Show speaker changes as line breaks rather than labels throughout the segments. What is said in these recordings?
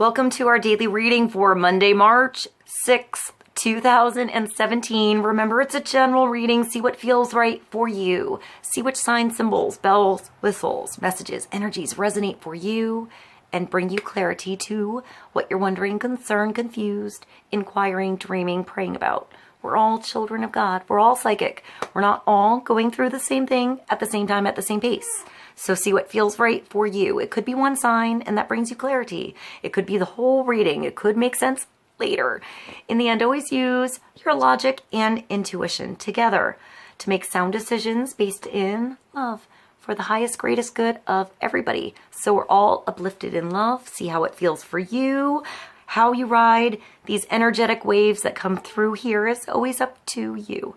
Welcome to our daily reading for Monday, March 6th, 2017. Remember, it's a general reading. See what feels right for you. See which signs, symbols, bells, whistles, messages, energies resonate for you and bring you clarity to what you're wondering, concerned, confused, inquiring, dreaming, praying about. We're all children of God. We're all psychic. We're not all going through the same thing at the same time, at the same pace. So see what feels right for you. It could be one sign and that brings you clarity. It could be the whole reading. It could make sense later. In the end, always use your logic and intuition together to make sound decisions based in love for the highest, greatest good of everybody. So we're all uplifted in love. See how it feels for you. How you ride these energetic waves that come through here is always up to you.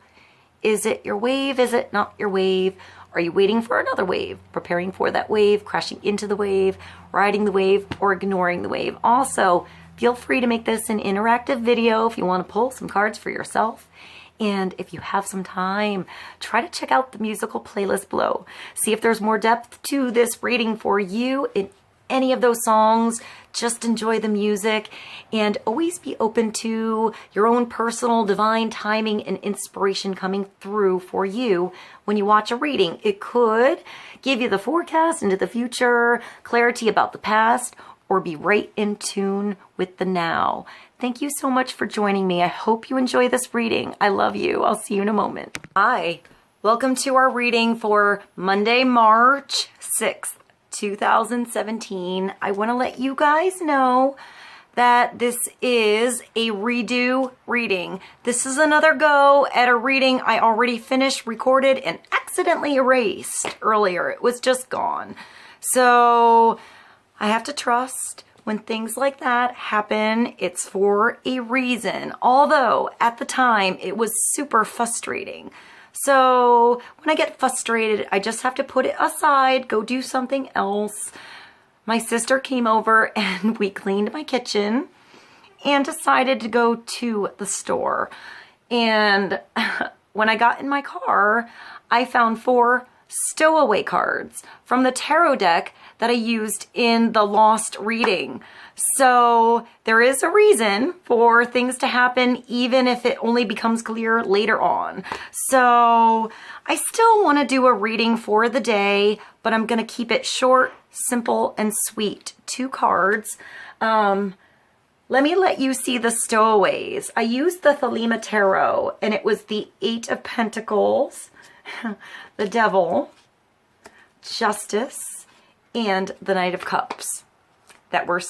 Is it your wave? Is it not your wave? Are you waiting for another wave, preparing for that wave, crashing into the wave, riding the wave, or ignoring the wave? Also, feel free to make this an interactive video if you want to pull some cards for yourself. And if you have some time, try to check out the musical playlist below. See if there's more depth to this reading for you in any of those songs. Just enjoy the music and always be open to your own personal divine timing and inspiration coming through for you when you watch a reading. It could give you the forecast into the future, clarity about the past, or be right in tune with the now. Thank you so much for joining me. I hope you enjoy this reading. I love you. I'll see you in a moment. Hi, welcome to our reading for Monday, March 6th. 2017. I want to let you guys know that this is a redo reading. This is another go at a reading I already finished, recorded, and accidentally erased earlier. It was just gone. So I have to trust when things like that happen, it's for a reason. Although at the time it was super frustrating. So when I get frustrated, I just have to put it aside, go do something else. My sister came over and we cleaned my kitchen and decided to go to the store. And when I got in my car, I found 4 stowaway cards from the tarot deck that I used in the lost reading. So there is a reason for things to happen, even if it only becomes clear later on. So I still want to do a reading for the day, but I'm going to keep it short, simple, and sweet. 2 cards. Let me let you see the stowaways. I used the Thelema Tarot, and it was the 8 of Pentacles, the Devil, Justice, and the Knight of Cups that were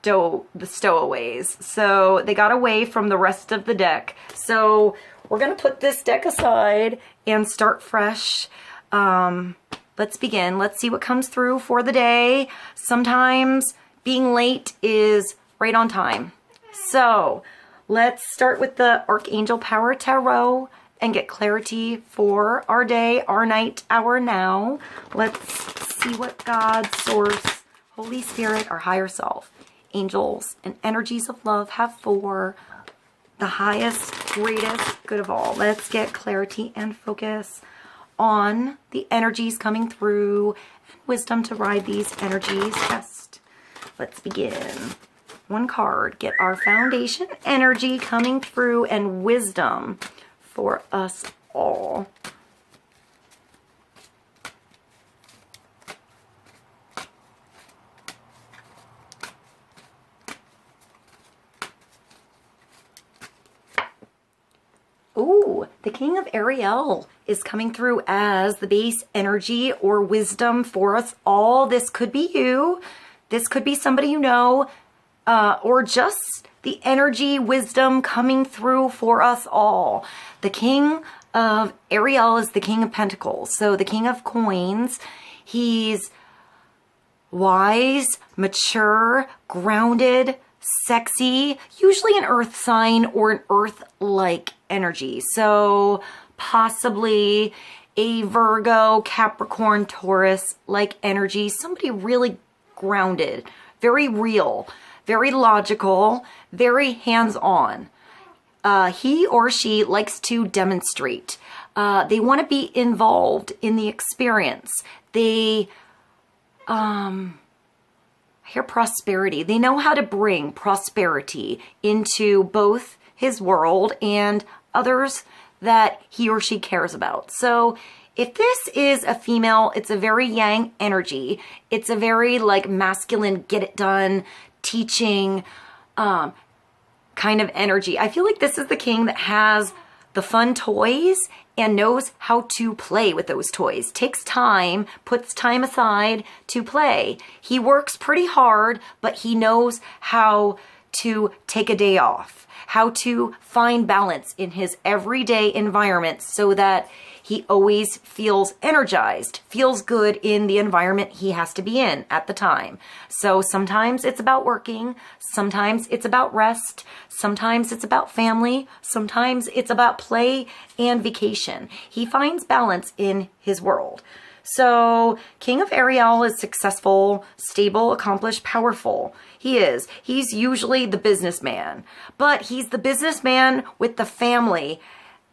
the stowaways. So they got away from the rest of the deck. So we're going to put this deck aside and start fresh. Let's begin. Let's see what comes through for the day. Sometimes being late is right on time. So let's start with the Archangel Power Tarot and get clarity for our day, our night, our now. Let's see what God, Source, Holy Spirit, our higher self, angels, and energies of love have for the highest, greatest good of all. Let's get clarity and focus on the energies coming through and wisdom to ride these energies best. Let's begin. 1 card. Get our foundation energy coming through and wisdom for us all. Ooh, the King of Ariel is coming through as the base energy or wisdom for us all. This could be you. This could be somebody you know, or just the energy, wisdom coming through for us all. The King of Ariel is the King of Pentacles. So the King of Coins, he's wise, mature, grounded, sexy, usually an earth sign or an earth-like energy. So possibly a Virgo, Capricorn, Taurus-like energy. Somebody really grounded, very real, very logical, very hands-on. He or she likes to demonstrate. They want to be involved in the experience. They I hear prosperity. They know how to bring prosperity into both his world and others that he or she cares about. So if this is a female, it's a very yang energy. It's a very like masculine, get it done, teaching kind of energy. I feel like this is the king that has the fun toys and knows how to play with those toys. Takes time, puts time aside to play. He works pretty hard, but he knows how to take a day off, how to find balance in his everyday environment so that he always feels energized, feels good in the environment he has to be in at the time. So sometimes it's about working, sometimes it's about rest, sometimes it's about family, sometimes it's about play and vacation. He finds balance in his world. So King of Ariel is successful, stable, accomplished, powerful. He is. He's usually the businessman, but he's the businessman with the family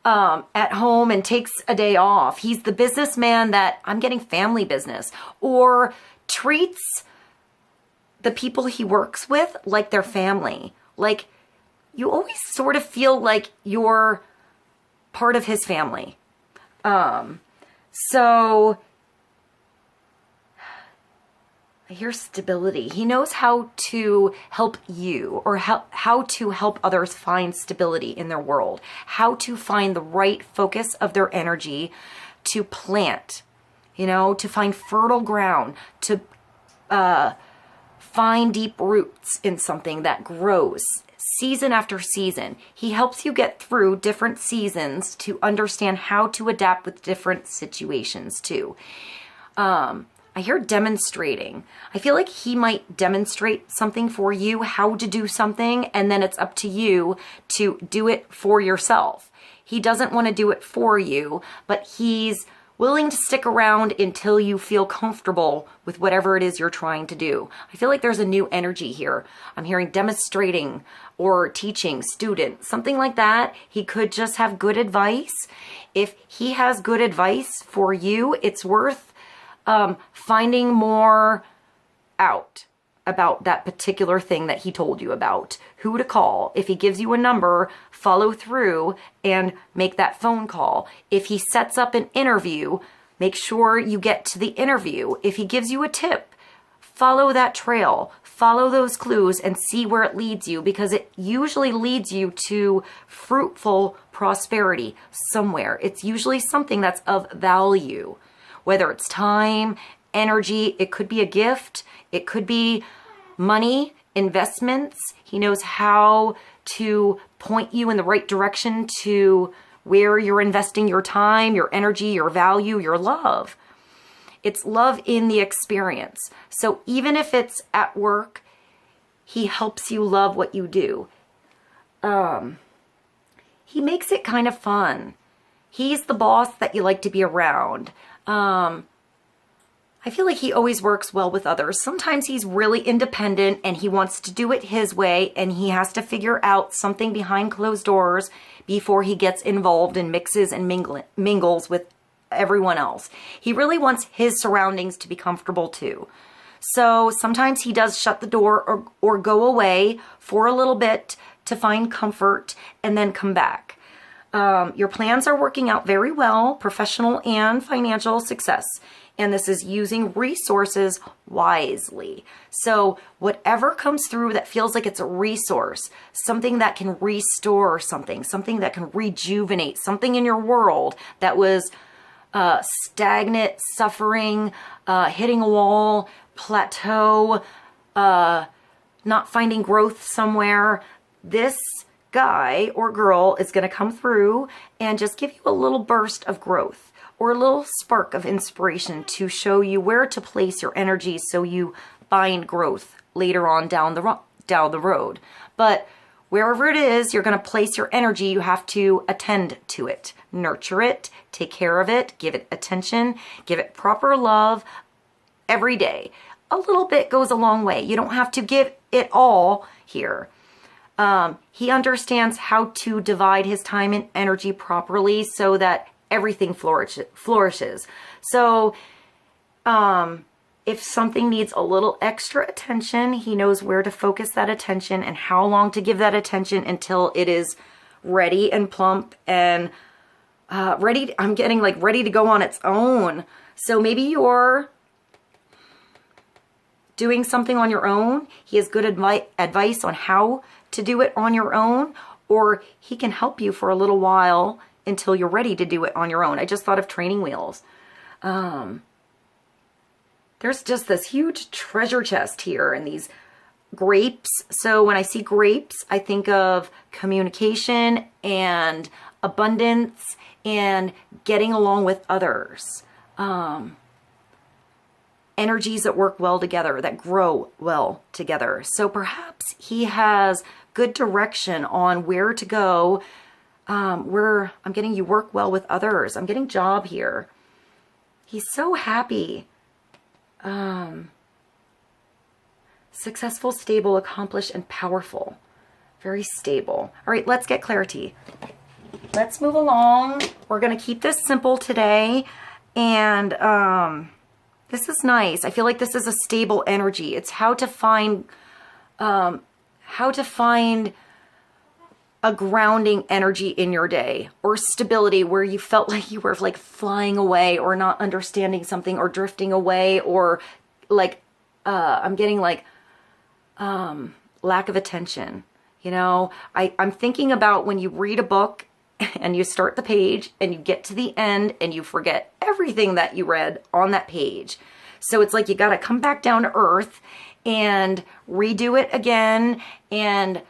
at home and takes a day off. He's the businessman that I'm getting family business, or treats the people he works with like their family. Like you always sort of feel like you're part of his family. So I hear stability. He knows how to help you, or how to help others find stability in their world, how to find the right focus of their energy to plant, you know, to find fertile ground, to find deep roots in something that grows season after season. He helps you get through different seasons to understand how to adapt with different situations too. I hear demonstrating. I feel like he might demonstrate something for you, how to do something, and then it's up to you to do it for yourself. He doesn't want to do it for you, but he's willing to stick around until you feel comfortable with whatever it is you're trying to do. I feel like there's a new energy here. I'm hearing demonstrating or teaching, student, something like that. He could just have good advice. If he has good advice for you, it's worth finding more out about that particular thing that he told you about, who to call. If he gives you a number, follow through and make that phone call. If he sets up an interview, make sure you get to the interview. If he gives you a tip, follow that trail, follow those clues and see where it leads you, because it usually leads you to fruitful prosperity somewhere. It's usually something that's of value. Whether it's time, energy, it could be a gift, it could be money, investments. He knows how to point you in the right direction to where you're investing your time, your energy, your value, your love. It's love in the experience. So even if it's at work, he helps you love what you do. He makes it kind of fun. He's the boss that you like to be around. I feel like he always works well with others. Sometimes he's really independent and he wants to do it his way, and he has to figure out something behind closed doors before he gets involved and mixes and mingles with everyone else. He really wants his surroundings to be comfortable too. So sometimes he does shut the door or go away for a little bit to find comfort and then come back. Your plans are working out very well, professional and financial success. And this is using resources wisely. So whatever comes through that feels like it's a resource, something that can restore something that can rejuvenate something in your world that was stagnant, suffering, hitting a wall, plateau, not finding growth somewhere, this guy or girl is going to come through and just give you a little burst of growth or a little spark of inspiration to show you where to place your energy so you find growth later on down the road. But wherever it is you're going to place your energy, you have to attend to it, nurture it, take care of it, give it attention, give it proper love every day. A little bit goes a long way. You don't have to give it all here. He understands how to divide his time and energy properly so that everything flourishes. So, If something needs a little extra attention, he knows where to focus that attention and how long to give that attention until it is ready and plump and ready. I'm getting like ready to go on its own. So maybe you're doing something on your own. He has good advice on how to do it on your own, or he can help you for a little while until you're ready to do it on your own. I just thought of training wheels. There's just this huge treasure chest here and these grapes. So when I see grapes, I think of communication and abundance and getting along with others. Energies that work well together, that grow well together. So perhaps he has good direction on where to go. Where I'm getting you work well with others. I'm getting job here. He's so happy. Successful, stable, accomplished, and powerful. Very stable. All right, let's get clarity. Let's move along. We're going to keep this simple today. And this is nice. I feel like this is a stable energy. It's how to find a grounding energy in your day, or stability where you felt like you were like flying away or not understanding something or drifting away, or like I'm getting like lack of attention. You know, I'm thinking about when you read a book and you start the page and you get to the end and you forget everything that you read on that page. So it's like you got to come back down to earth and redo it again and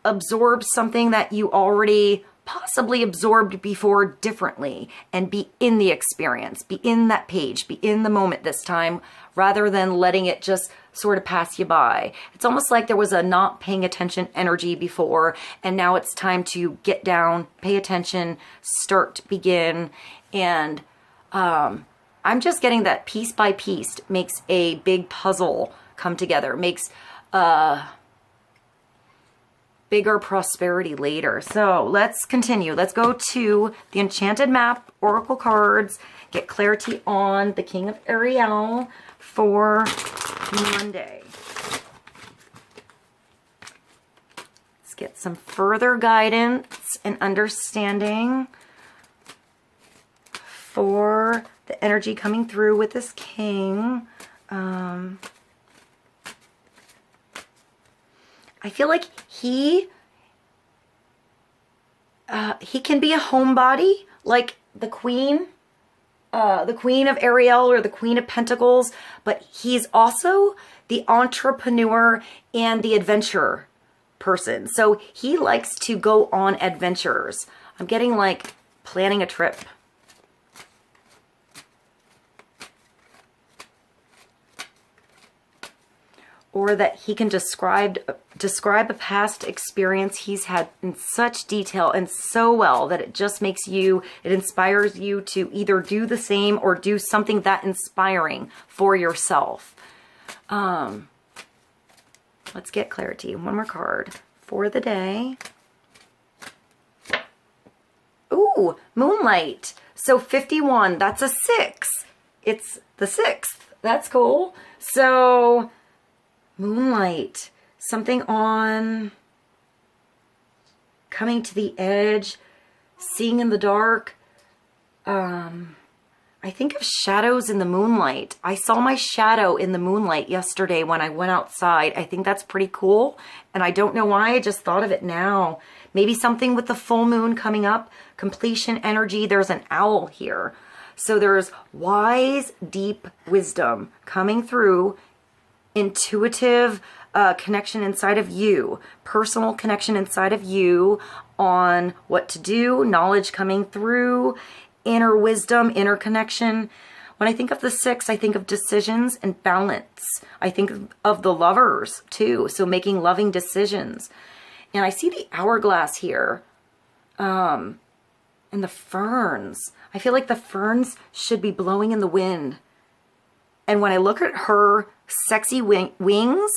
absorb something that you already possibly absorbed before differently, and be in the experience, be in that page, be in the moment this time, rather than letting it just sort of pass you by. It's almost like there was a not paying attention energy before, and now it's time to get down, pay attention, start, begin. And I'm just getting that piece by piece makes a big puzzle come together, makes bigger prosperity later. So let's continue. Let's go to the Enchanted Map Oracle cards, get clarity on the King of Ariel for Monday. Let's get some further guidance and understanding for the energy coming through with this King. I feel like he can be a homebody, like the Queen of Ariel or the Queen of Pentacles, but he's also the entrepreneur and the adventure person. So he likes to go on adventures. I'm getting like planning a trip. Or that he can describe a past experience he's had in such detail and so well that it just makes you, it inspires you to either do the same or do something that inspiring for yourself. Let's get clarity. One more card for the day. Ooh, Moonlight. So 51, that's a 6. It's the 6th. That's cool. So Moonlight, something on coming to the edge, seeing in the dark. I think of shadows in the moonlight. I saw my shadow in the moonlight yesterday when I went outside. I think that's pretty cool. And I don't know why, I just thought of it now. Maybe something with the full moon coming up, completion energy. There's an owl here. So there's wise, deep wisdom coming through, intuitive connection inside of you, personal connection inside of you on what to do, knowledge coming through, inner wisdom, inner connection. When I think of the 6, I think of decisions and balance. I think of the Lovers too, so making loving decisions. And I see the hourglass here, and the ferns. I feel like the ferns should be blowing in the wind. And when I look at her sexy wings,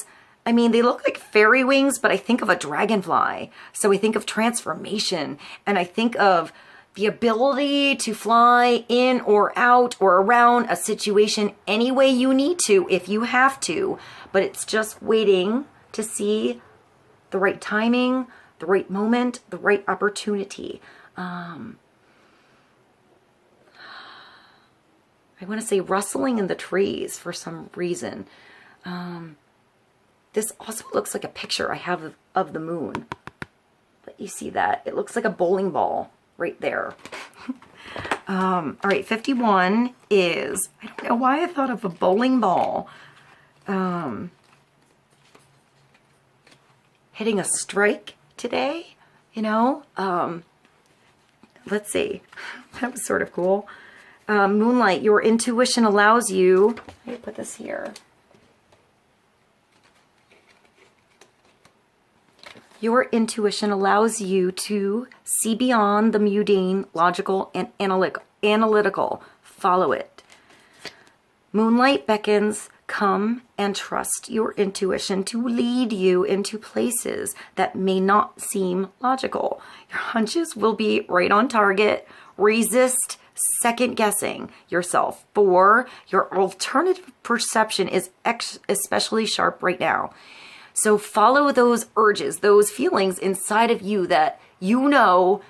I mean, they look like fairy wings, but I think of a dragonfly. So I think of transformation, and I think of, the ability to fly in or out or around a situation any way you need to if you have to, but it's just waiting to see the right timing, the right moment, the right opportunity. I want to say rustling in the trees for some reason. This also looks like a picture I have of the moon. But you see that? It looks like a bowling ball right there. All right, 51 is, I don't know why I thought of a bowling ball. Hitting a strike today, you know? Let's see. That was sort of cool. Moonlight, your intuition allows you, let me put this here. Your intuition allows you to see beyond the mundane, logical, and analytical. Follow it. Moonlight beckons, come and trust your intuition to lead you into places that may not seem logical. Your hunches will be right on target. Resist second guessing yourself, for your alternative perception is especially sharp right now. So follow those urges, those feelings inside of you that you know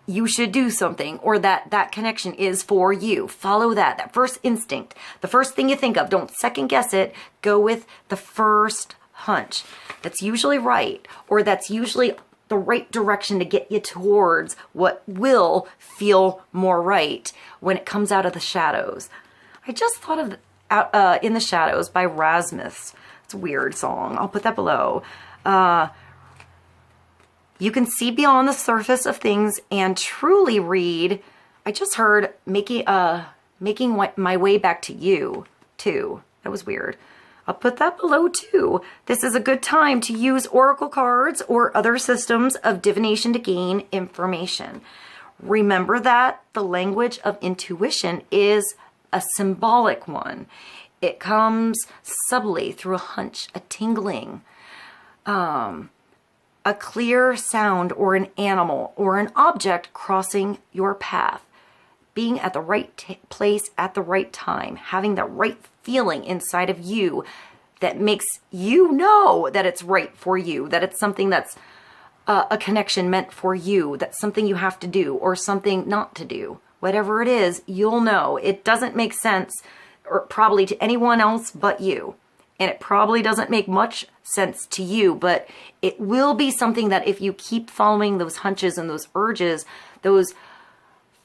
you should do something, or that connection is for you. Follow that first instinct, the first thing you think of. Don't second guess it. Go with the first hunch. That's usually right, or that's usually the right direction to get you towards what will feel more right when it comes out of the shadows. I just thought of In the Shadows by Rasmus. It's a weird song. I'll put that below. You can see beyond the surface of things and truly read. I just heard making my way back to you too. That was weird. I'll put that below too. This is a good time to use oracle cards or other systems of divination to gain information. Remember that the language of intuition is a symbolic one. It comes subtly through a hunch, a tingling, a clear sound, or an animal or an object crossing your path. Being at the right place at the right time, having the right feeling inside of you that makes you know that it's right for you, that it's something that's a connection meant for you, that's something you have to do or something not to do. Whatever it is, you'll know. It doesn't make sense, or probably to anyone else but you. And it probably doesn't make much sense to you, but it will be something that if you keep following those hunches and those urges, those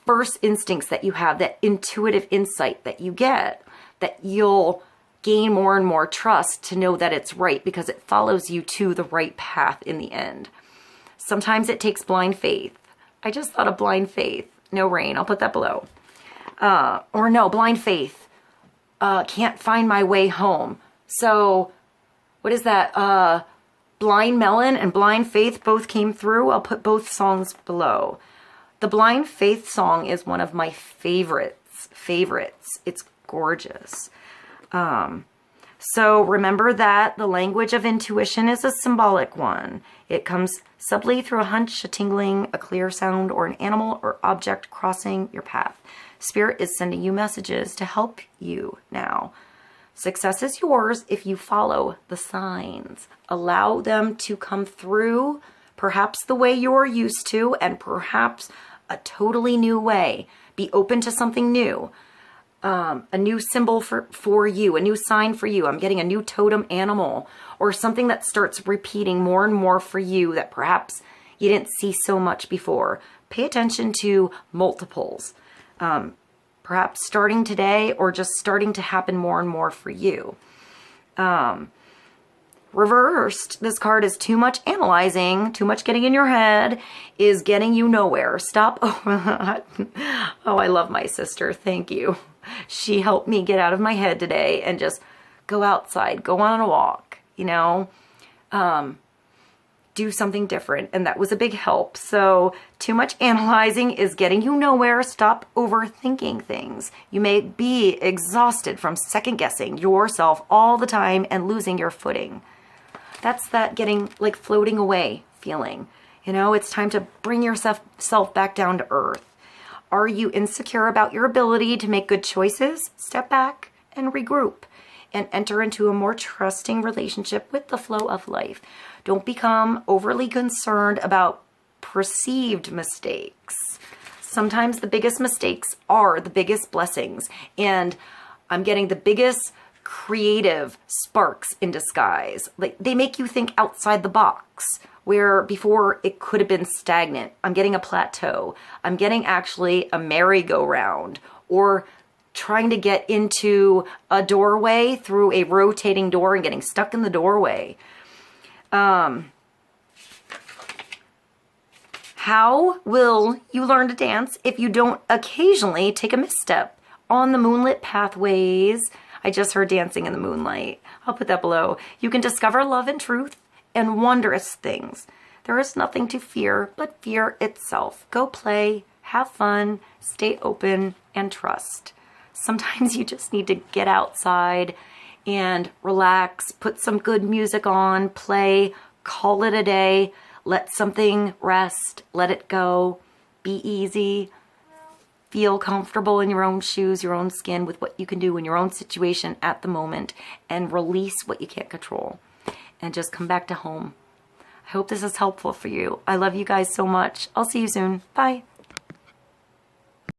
first instincts that you have, that intuitive insight that you get, that you'll gain more and more trust to know that it's right because it follows you to the right path in the end. Sometimes it takes blind faith. I just thought of blind faith. No rain. I'll put that below. Or no, blind faith. Can't find my way home. So what is that? Blind Melon and Blind Faith both came through. I'll put both songs below. The Blind Faith song is one of my favorites. It's gorgeous. So remember that the language of intuition is a symbolic one. It comes subtly through a hunch, a tingling, a clear sound, or an animal or object crossing your path. Spirit is sending you messages to help you now. Success is yours if you follow the signs. Allow them to come through, perhaps the way you're used to, and perhaps a totally new way. Be open to something new. A new symbol for you, a new sign for you. I'm getting a new totem animal, or something that starts repeating more and more for you that perhaps you didn't see so much before. Pay attention to multiples. Perhaps starting today or just starting to happen more and more for you. Reversed, this card is too much analyzing, too much getting in your head, is getting you nowhere. Stop. Oh, I love my sister. Thank you. She helped me get out of my head today and just go outside, go on a walk, you know, do something different. And that was a big help. So too much analyzing is getting you nowhere. Stop overthinking things. You may be exhausted from second guessing yourself all the time and losing your footing. That's that getting like floating away feeling. You know, it's time to bring yourself back down to earth. Are you insecure about your ability to make good choices? Step back and regroup and enter into a more trusting relationship with the flow of life. Don't become overly concerned about perceived mistakes. Sometimes the biggest mistakes are the biggest blessings, and I'm getting the biggest creative sparks in disguise. Like, they make you think outside the box, where before it could have been stagnant. I'm getting a plateau. I'm getting actually a merry-go-round, or trying to get into a doorway through a rotating door and getting stuck in the doorway. How will you learn to dance if you don't occasionally take a misstep on the moonlit pathways? I just heard dancing in the moonlight. I'll put that below. You can discover love and truth and wondrous things. There is nothing to fear but fear itself. Go play, have fun, stay open, and trust. Sometimes you just need to get outside and relax, put some good music on, play, call it a day, let something rest, let it go, be easy, feel comfortable in your own shoes, your own skin, with what you can do in your own situation at the moment, and release what you can't control, and just come back to home. I hope this is helpful for you. I love you guys so much. I'll see you soon. Bye.